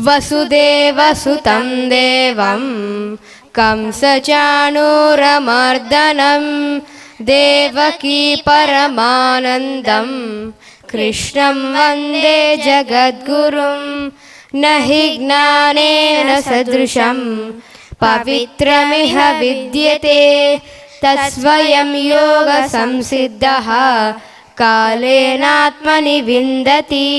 वसुदेवसुतं देवं कंसचाणूरमर्दनं देवकी परमानन्दं कृष्णं वन्दे जगद्गुरुं न हि ज्ञानेन सदृशं पवित्रमिह विद्यते तत्स्वयं योगसंसिद्धः कालेनात्मनि विन्दति।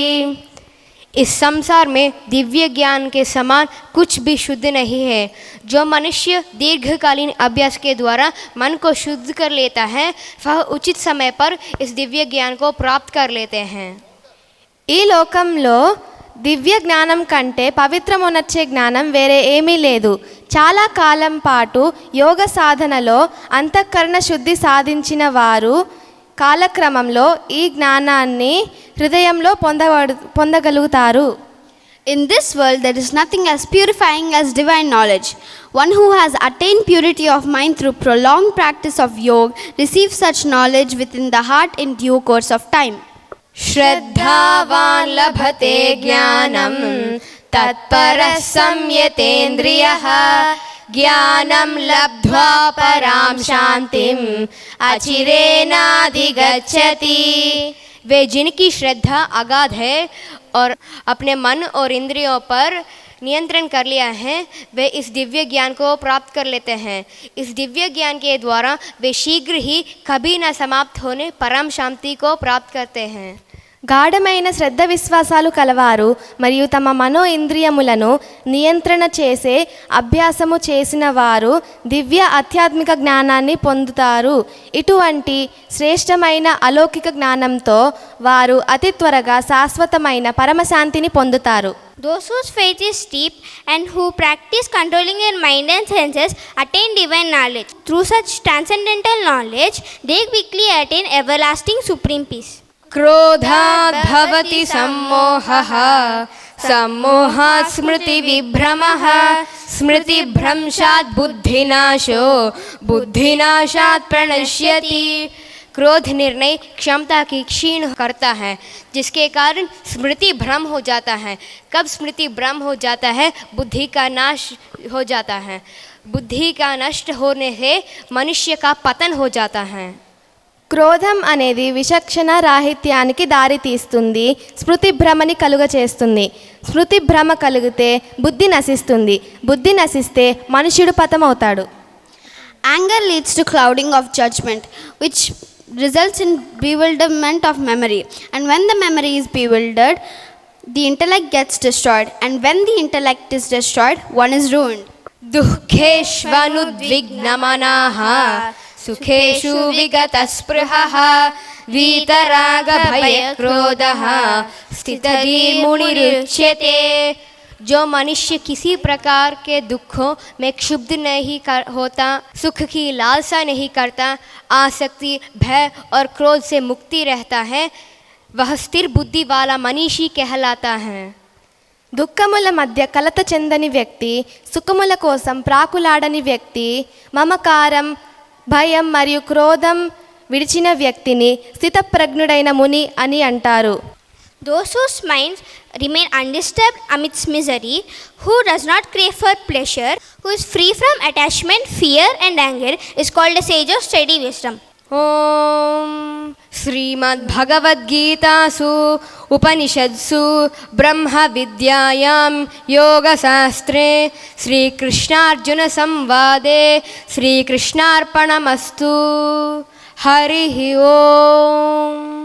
इस संसार में दिव्य ज्ञान के समान कुछ भी शुद्ध नहीं है। जो मनुष्य दीर्घकालीन अभ्यास के द्वारा मन को शुद्ध कर लेता है वह उचित समय पर इस दिव्य ज्ञान को प्राप्त कर लेते हैं। ఈ లోకంలో దివ్య జ్ఞానం కంటే పవిత్రమునర్చే జ్ఞానం వేరే ఏమీ లేదు. చాలా కాలం పాటు యోగ సాధనలో అంతఃకరణ శుద్ధి సాధించిన వారు కాలక్రమంలో ఈ జ్ఞానాన్ని హృదయంలో పొందగలుగుతారు. In this world there is nothing as purifying as divine knowledge. One who has attained purity of mind through prolonged practice of yoga receives such knowledge within the heart in due course of time. श्रद्धावान् लभते ज्ञानं तत्परः संयतेन्द्रियः ज्ञानं लब्ध्वा परां शान्तिम् अचिरेणाधिगच्छति। वे जिनकी श्रद्धा अगाध है और अपने मन और इंद्रियों पर नियंत्रण कर लिया है वे इस दिव्य ज्ञान को प्राप्त कर लेते हैं। इस दिव्य ज्ञान के द्वारा वे शीघ्र ही कभी न समाप्त होने परम शांति को प्राप्त करते हैं। గాఢమైన శ్రద్ధ విశ్వాసాలు కలవారు మరియు తమ మనో ఇంద్రియములను నియంత్రణ చేసే అభ్యాసము చేసిన వారు దివ్య ఆధ్యాత్మిక జ్ఞానాన్ని పొందుతారు. ఇటువంటి శ్రేష్టమైన అలౌకిక జ్ఞానంతో వారు అతి త్వరగా శాశ్వతమైన పరమశాంతిని పొందుతారు. Those whose faith is deep and who practice controlling their mind and senses attain divine knowledge. Through such transcendental knowledge, they quickly attain everlasting supreme peace. क्रोधात् भवति सम्मोहः सम्मोहात् स्मृतिविभ्रमः स्मृतिभ्रंशात् बुद्धिनाशो बुद्धिनाशात् प्रणश्यति। क्रोध निर्णय क्षमता की क्षीण करता है जिसके कारण स्मृति भ्रम हो जाता है। कब स्मृति भ्रम हो जाता है बुद्धि का नाश हो जाता है। बुद्धि का नष्ट होने से मनुष्य का पतन हो जाता है। క్రోధం అనేది విచక్షణ రాహిత్యానికి దారి తీస్తుంది. స్మృతి భ్రమని కలుగ చేస్తుంది. స్మృతి భ్రమ కలిగితే బుద్ధి నశిస్తుంది. బుద్ధి నశిస్తే మనుష్యుడు పతమవుతాడు. Anger leads to clouding of judgment, which results in bewilderment of memory. And when the memory is bewildered, the intellect gets destroyed. And when the intellect is destroyed, one is ruined. दुःखेष्वनुद्विग्नमनाः सुखेषु विगतस्पृहः वीतरागभयक्रोधः स्थितधीर्मुनिरुच्यते। जो मनुष्य किसी प्रकार के दुखों में क्षुब्ध नहीं होता, सुख की लालसा नहीं करता, आसक्ति भय और क्रोध से मुक्ति रहता है, वह स्थिर बुद्धि वाला मनीषी कहलाता है। దుఃఖముల మధ్య కలత చెందని వ్యక్తి, సుఖముల కోసం ప్రాకులాడని వ్యక్తి, మమకారం భయం మరియు క్రోధం విడిచిన వ్యక్తిని స్థితప్రజ్ఞుడైన ముని అని అంటారు. Those whose minds remain undisturbed amidst misery, who does not crave for pleasure, who is free from attachment, fear and anger, is called a sage of steady wisdom. ओम श्रीमद्भगवद्गीतासु उपनिषत्सु ब्रह्म विद्यायां योगशास्त्रे श्रीकृष्णार्जुन संवादे श्रीकृष्णार्पणमस्तु। हरि ओम।